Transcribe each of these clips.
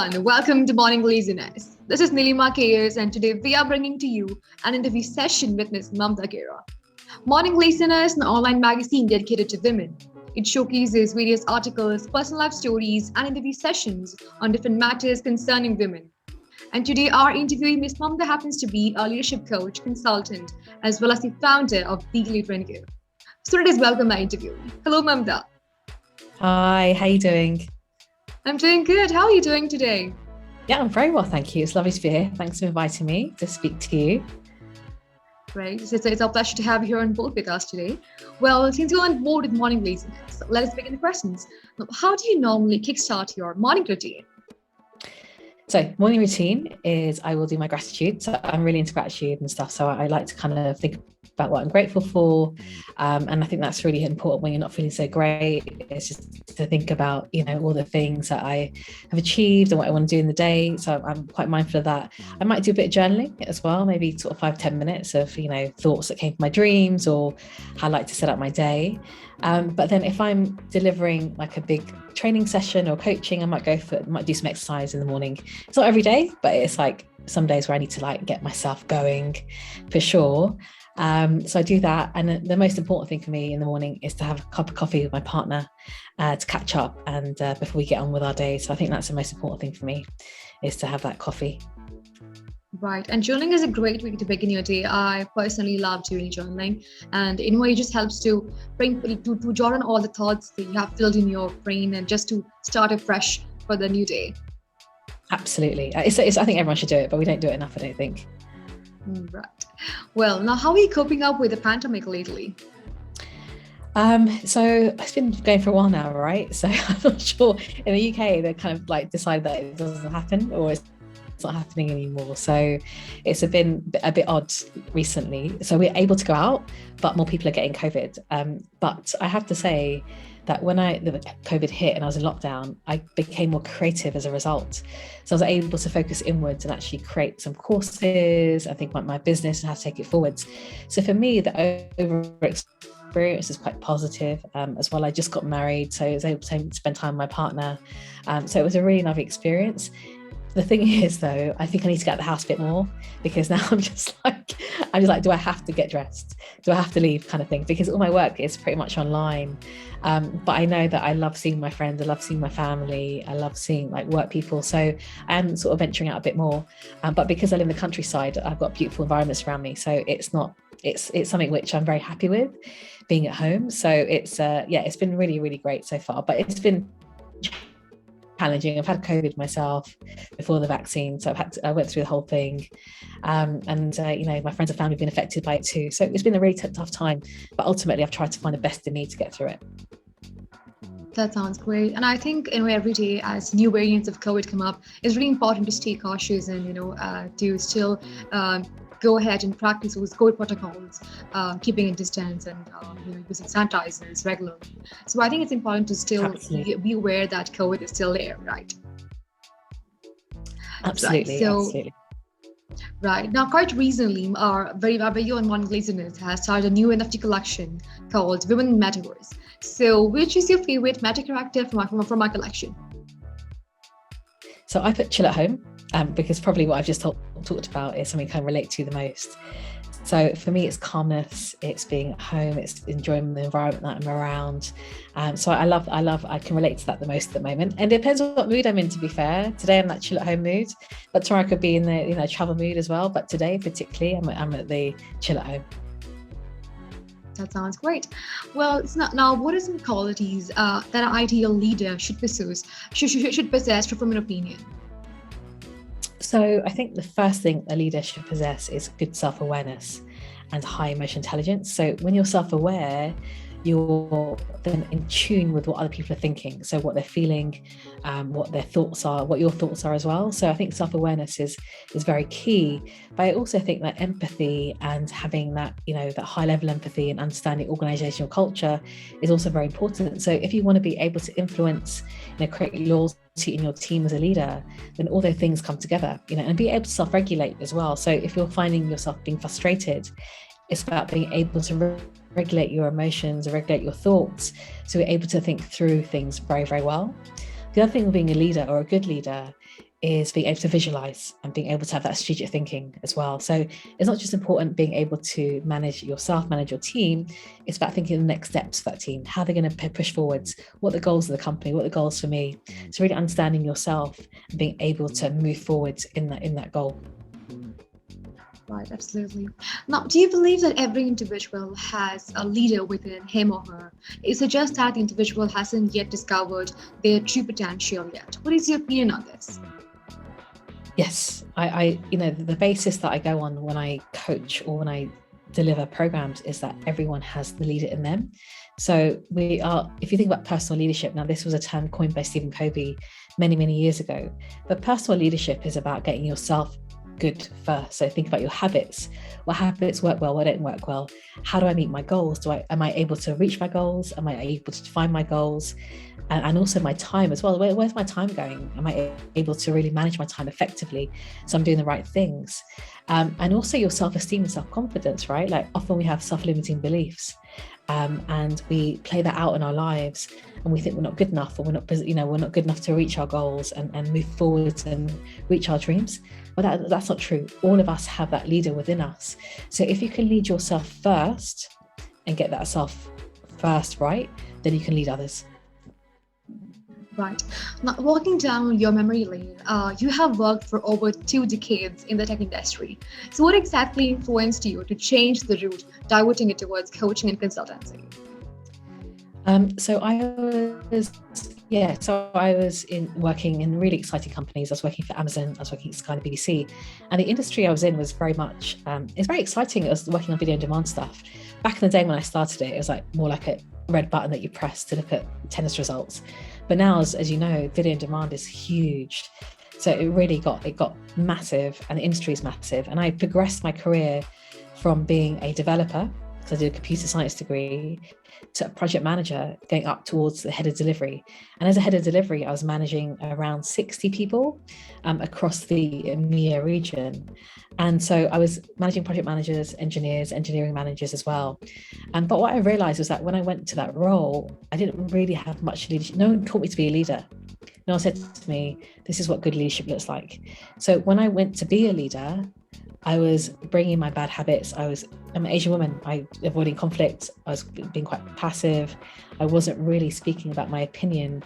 everyone, welcome to Morning Laziness. This is Nilima Kayers, and today we are bringing to you an interview session with Ms. Mamta Gera. Morning Laziness is an online magazine dedicated to women. It showcases various articles, personal life stories, and interview sessions on different matters concerning women. And today, our interviewee, Ms. Mamta, happens to be a leadership coach, consultant, as well as the founder of Legally Renegade. So let us welcome my interviewee. Hello, Mamta. Hi, how you doing? I'm doing good. How are you doing today? Yeah, I'm very well, thank you. It's lovely to be here. Thanks for inviting me to speak to you. Great. It's our pleasure to have you here on board with us today. Well, since you're on board with morning laziness, let us begin the questions. How do you normally kickstart your morning routine? So morning routine is I will do my gratitude. So I'm really into gratitude and stuff. So I like to kind of think about what I'm grateful for. And I think that's really important when you're not feeling so great. It's just to think about, all the things that I have achieved and what I want to do in the day. So I'm quite mindful of that. I might do a bit of journaling as well, maybe sort of 5-10 minutes of, thoughts that came from my dreams or how I like to set up my day. But then if I'm delivering like a big training session or coaching, I might do some exercise in the morning. It's not every day, but it's like some days where I need to get myself going for sure. So I do that. And the most important thing for me in the morning is to have a cup of coffee with my partner to catch up and before we get on with our day. So I think that's the most important thing for me, is to have that coffee. Right. And journaling is a great way to begin your day. I personally love doing journaling. And in a way, it just helps to jot on all the thoughts that you have filled in your brain and just to start afresh for the new day. Absolutely. I think everyone should do it, but we don't do it enough, I don't think. Right. Well, now how are you coping up with the pandemic lately? So it's been going for a while now, right? So I'm not sure. In the UK, they kind of decide that it doesn't happen or it's not happening anymore. So it's been a bit odd recently. So we're able to go out, but more people are getting COVID. But I have to say that when the COVID hit and I was in lockdown, I became more creative as a result. So I was able to focus inwards and actually create some courses, I think about my business and how to take it forwards. So for me, the overall experience is quite positive as well. I just got married, so I was able to spend time with my partner. So it was a really lovely experience. The thing is, though, I think I need to get out of the house a bit more, because now I'm just like, do I have to get dressed? Do I have to leave, kind of thing? Because all my work is pretty much online. But I know that I love seeing my friends, I love seeing my family, I love seeing work people. So I am sort of venturing out a bit more. But because I live in the countryside, I've got beautiful environments around me. So it's something which I'm very happy with, being at home. So it's been really, really great so far. But it's been challenging. I've had COVID myself before the vaccine, so I went through the whole thing, and my friends and family have been affected by it too. So it's been a really tough time, but ultimately I've tried to find the best in me to get through it. That sounds great. And I think every day as new variants of COVID come up, it's really important to stay cautious and to still go ahead and practice those COVID protocols, keeping a distance and using sanitizers regularly. So I think it's important to still be aware that COVID is still there, right? Absolutely. Right. So, absolutely. Right. Now, quite recently, our very on Morning Laziness has started a new NFT collection called Women in Metaverse. So which is your favorite meta character from our collection? So I put chill at home, because probably what I've just talked about is something I can relate to the most. So for me, it's calmness, it's being at home, it's enjoying the environment that I'm around. So I can relate to that the most at the moment. And it depends on what mood I'm in, to be fair. Today I'm in that chill at home mood, but tomorrow I could be in the travel mood as well. But today particularly, I'm at the chill at home. That sounds great. Well, now what are some qualities that an ideal leader should possess from your opinion? So I think the first thing a leader should possess is good self-awareness and high emotional intelligence. So when you're self-aware, you're then in tune with what other people are thinking, so what they're feeling, what their thoughts are, what your thoughts are as well. So I think self-awareness is very key. But I also think that empathy and having that that high level empathy and understanding organizational culture is also very important. So if you want to be able to influence, create loyalty in your team as a leader, then all those things come together, and be able to self-regulate as well. So if you're finding yourself being frustrated, it's about being able to regulate your emotions, regulate your thoughts, so we're able to think through things very, very well. The other thing with being a leader or a good leader is being able to visualize and being able to have that strategic thinking as well. So it's not just important being able to manage yourself, manage your team, it's about thinking the next steps for that team, how they're going to push forwards, what are the goals of the company, what are the goals for me. So really understanding yourself and being able to move forward in that goal. Right, absolutely. Now, do you believe that every individual has a leader within him or her? Is it just that the individual hasn't yet discovered their true potential yet? What is your opinion on this? Yes, I the basis that I go on when I coach or when I deliver programs is that everyone has the leader in them. So if you think about personal leadership, now this was a term coined by Stephen Covey many years ago, but personal leadership is about getting yourself good first. So think about your habits. What habits work well? What don't work well? How do I meet my goals? Am I able to reach my goals? Am I able to define my goals? And also my time as well. Where's my time going? Am I able to really manage my time effectively? So I'm doing the right things. And also your self-esteem and self-confidence, right? Like often we have self-limiting beliefs. And we play that out in our lives, and we think we're not good enough, or we're not good enough to reach our goals and move forward and reach our dreams. But that's not true. All of us have that leader within us. So if you can lead yourself first and get that self first right, then you can lead others. Right. Now, walking down your memory lane, you have worked for over 2 decades in the tech industry. So what exactly influenced you to change the route, diverting it towards coaching and consultancy? So I was working in really exciting companies. I was working for Amazon, I was working at Sky and BBC, and the industry I was in was very much, it's very exciting. I was working on video on demand stuff. Back in the day when I started it was like more like a red button that you press to look at tennis results. But now, as you know, video on demand is huge. So it really got massive, and the industry is massive. And I progressed my career from being a developer, because I did a computer science degree, to a project manager, going up towards the head of delivery. And as a head of delivery, I was managing around 60 people across the EMEA region. And so I was managing project managers, engineers, engineering managers as well. But what I realized was that when I went to that role, I didn't really have much leadership. No one taught me to be a leader. No one said to me, this is what good leadership looks like. So when I went to be a leader, I was bringing my bad habits. I'm an Asian woman. I avoiding conflict. I was being quite passive. I wasn't really speaking about my opinion,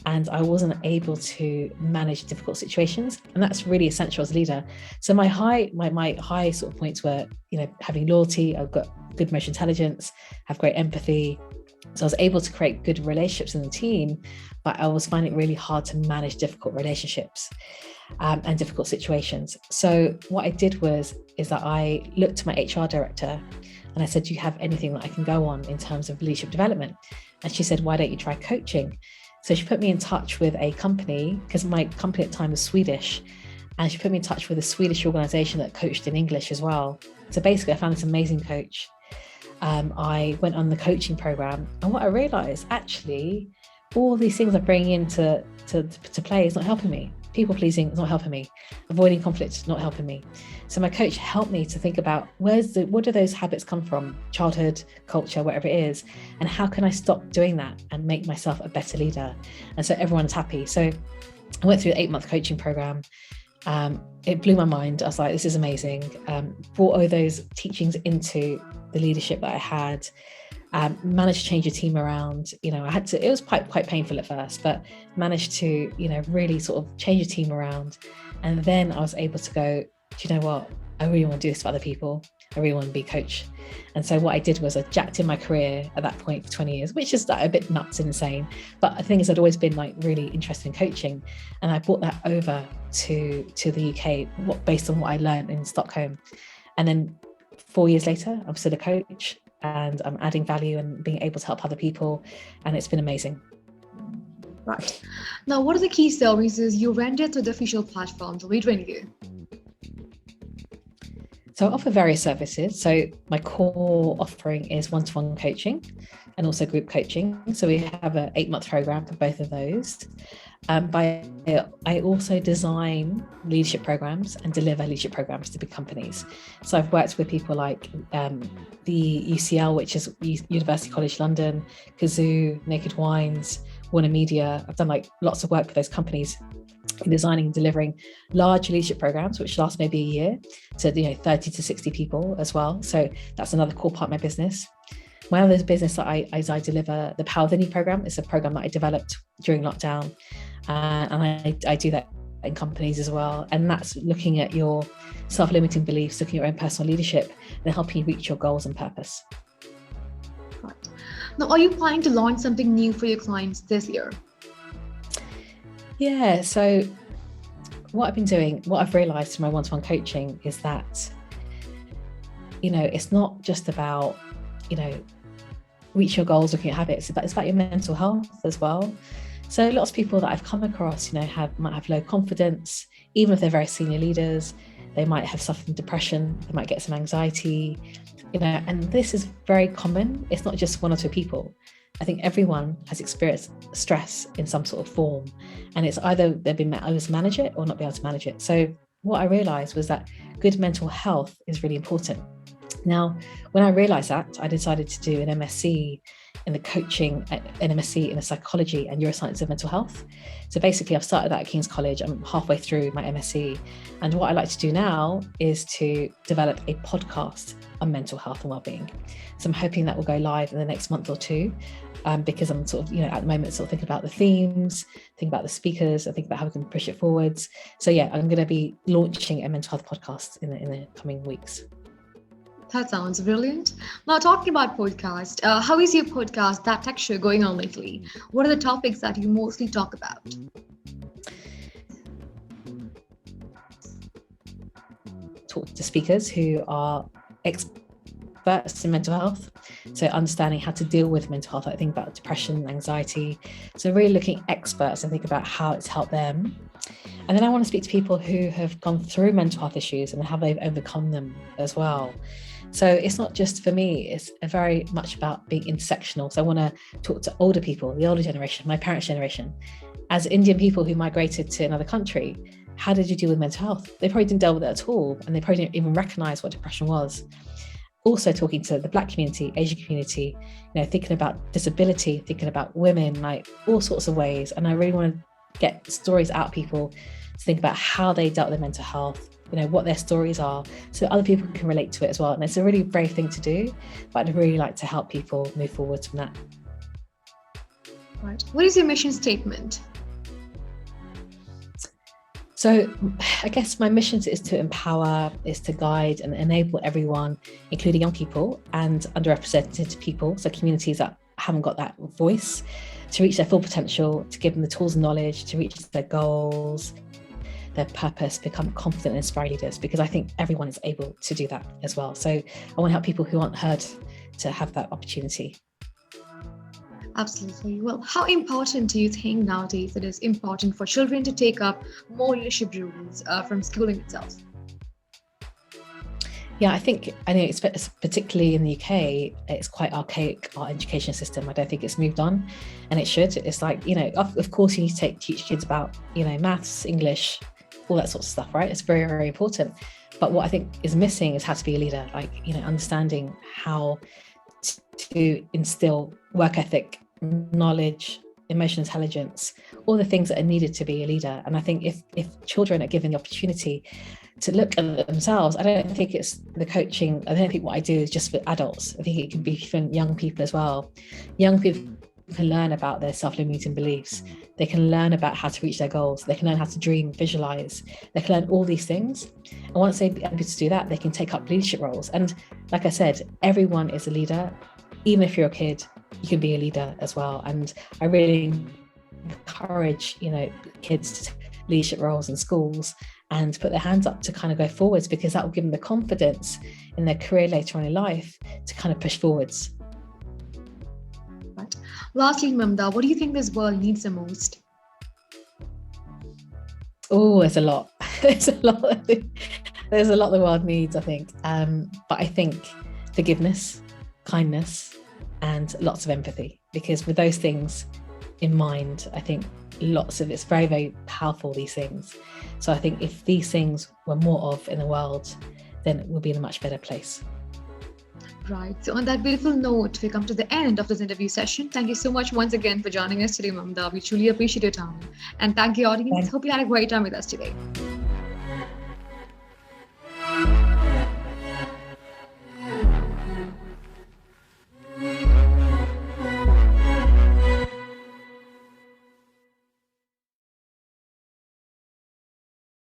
and I wasn't able to manage difficult situations. And that's really essential as a leader. So my high sort of points were, having loyalty. I've got good emotional intelligence, have great empathy. So I was able to create good relationships in the team, but I was finding it really hard to manage difficult relationships and difficult situations. So what I did is that I looked to my HR director and I said, do you have anything that I can go on in terms of leadership development? And she said, why don't you try coaching? So she put me in touch with a company, because my company at the time was Swedish, and she put me in touch with a Swedish organization that coached in English as well. So basically I found this amazing coach. I went on the coaching program, and what I realized, actually, all these things I bring into to play is not helping me. People pleasing is not helping me. Avoiding conflict is not helping me. So my coach helped me to think about what do those habits come from? Childhood, culture, whatever it is, and how can I stop doing that and make myself a better leader? And so everyone's happy. So I went through an 8-month coaching program. It blew my mind. I was like, this is amazing. Brought all those teachings into the leadership that I had. Managed to change a team around. It was quite painful at first, but managed to, really sort of change a team around. And then I was able to go, do you know what? I really want to do this for other people. I really want to be a coach. And so what I did was I jacked in my career at that point for 20 years, which is like a bit nuts and insane. But the thing is, I'd always been like really interested in coaching. And I brought that over to the UK, based on what I learned in Stockholm. And then 4 years later, I'm still a coach, and I'm adding value and being able to help other people. And it's been amazing. Right. Now, what are the key services you render to the official platform to retrain you? So I offer various services. So my core offering is one-to-one coaching and also group coaching. So we have an 8-month program for both of those. I also design leadership programs and deliver leadership programs to big companies. So I've worked with people like the UCL, which is University College London, Kazoo, Naked Wines, Warner Media. I've done like lots of work with those companies in designing and delivering large leadership programs, which last maybe a year, to 30 to 60 people as well. So that's another core part of my business. My other business that I deliver, the Power Within You program, is a program that I developed during lockdown, and I do that in companies as well. And that's looking at your self-limiting beliefs, looking at your own personal leadership, and helping you reach your goals and purpose. Right. Now, are you planning to launch something new for your clients this year? Yeah, so what I've been doing, what I've realized through my one-to-one coaching is that, it's not just about, reach your goals, looking at habits, it's about your mental health as well. So lots of people that I've come across, might have low confidence, even if they're very senior leaders. They might have suffered from depression, they might get some anxiety, and this is very common. It's not just one or two people. I think everyone has experienced stress in some sort of form, and it's either they've been able to manage it or not be able to manage it. So what I realized was that good mental health is really important. Now, when I realized that, I decided to do an MSc in the coaching, an MSc in the psychology and neuroscience of mental health. So basically, I've started that at King's College. I'm halfway through my MSc. And what I like to do now is to develop a podcast on mental health and wellbeing. So I'm hoping that will go live in the next month or two, because I'm sort of, at the moment, sort of thinking about the themes, thinking about the speakers, I think about how we can push it forwards. So yeah, I'm going to be launching a mental health podcast in the coming weeks. That sounds brilliant. Now, talking about podcast, how is your podcast, That Texture, going on lately? What are the topics that you mostly talk about? Talk to speakers who are experts in mental health. So understanding how to deal with mental health, I think about depression, anxiety. So really looking at experts and think about how it's helped them. And then I want to speak to people who have gone through mental health issues and how they've overcome them as well. So it's not just for me, it's very much about being intersectional. So I want to talk to older people, the older generation, my parents' generation. As Indian people who migrated to another country, how did you deal with mental health? They probably didn't deal with it at all, and they probably didn't even recognize what depression was. Also talking to the Black community, Asian community, thinking about disability, thinking about women, like all sorts of ways. And I really want to get stories out of people to think about how they dealt with their mental health, what their stories are, so other people can relate to it as well. And it's a really brave thing to do, but I'd really like to help people move forward from that. Right. What is your mission statement? So I guess my mission is to empower, is to guide and enable everyone, including young people and underrepresented people, so communities that haven't got that voice, to reach their full potential, to give them the tools and knowledge to reach their goals, their purpose, become confident and inspired leaders, because I think everyone is able to do that as well. So I want to help people who aren't heard to have that opportunity. Absolutely. Well, how important do you think nowadays it is important for children to take up more leadership roles from schooling itself? Yeah, I know it's particularly in the UK, it's quite archaic, our education system. I don't think it's moved on, and it should. It's like, of course you need to teach kids about, maths, English, all that sort of stuff, right? It's very, very important. But what I think is missing is how to be a leader, like, understanding how to instill work ethic, knowledge, emotional intelligence, all the things that are needed to be a leader. And I think if children are given the opportunity to look at themselves, I don't think it's the coaching, I don't think what I do is just for adults. I think it can be for young people as well. Young people can learn about their self-limiting beliefs. They can learn about how to reach their goals. They can learn how to dream, visualize. They can learn all these things. And once they're able to do that, they can take up leadership roles. And like I said, everyone is a leader. Even if you're a kid, you can be a leader as well. And I really encourage, kids to take leadership roles in schools and put their hands up to kind of go forwards, because that will give them the confidence in their career later on in life to kind of push forwards. Right. Lastly, Mamta, what do you think this world needs the most? Oh, there's a lot. There's a lot the world needs, I think. But I think forgiveness, kindness, and lots of empathy, because with those things in mind, I think it's very, very powerful, these things. So I think if these things were more of in the world, then we'll be in a much better place. Right. So, on that beautiful note, we come to the end of this interview session. Thank you so much once again for joining us today, Mamta. We truly appreciate your time. And thank you, audience. Thank Hope you had a great time with us today.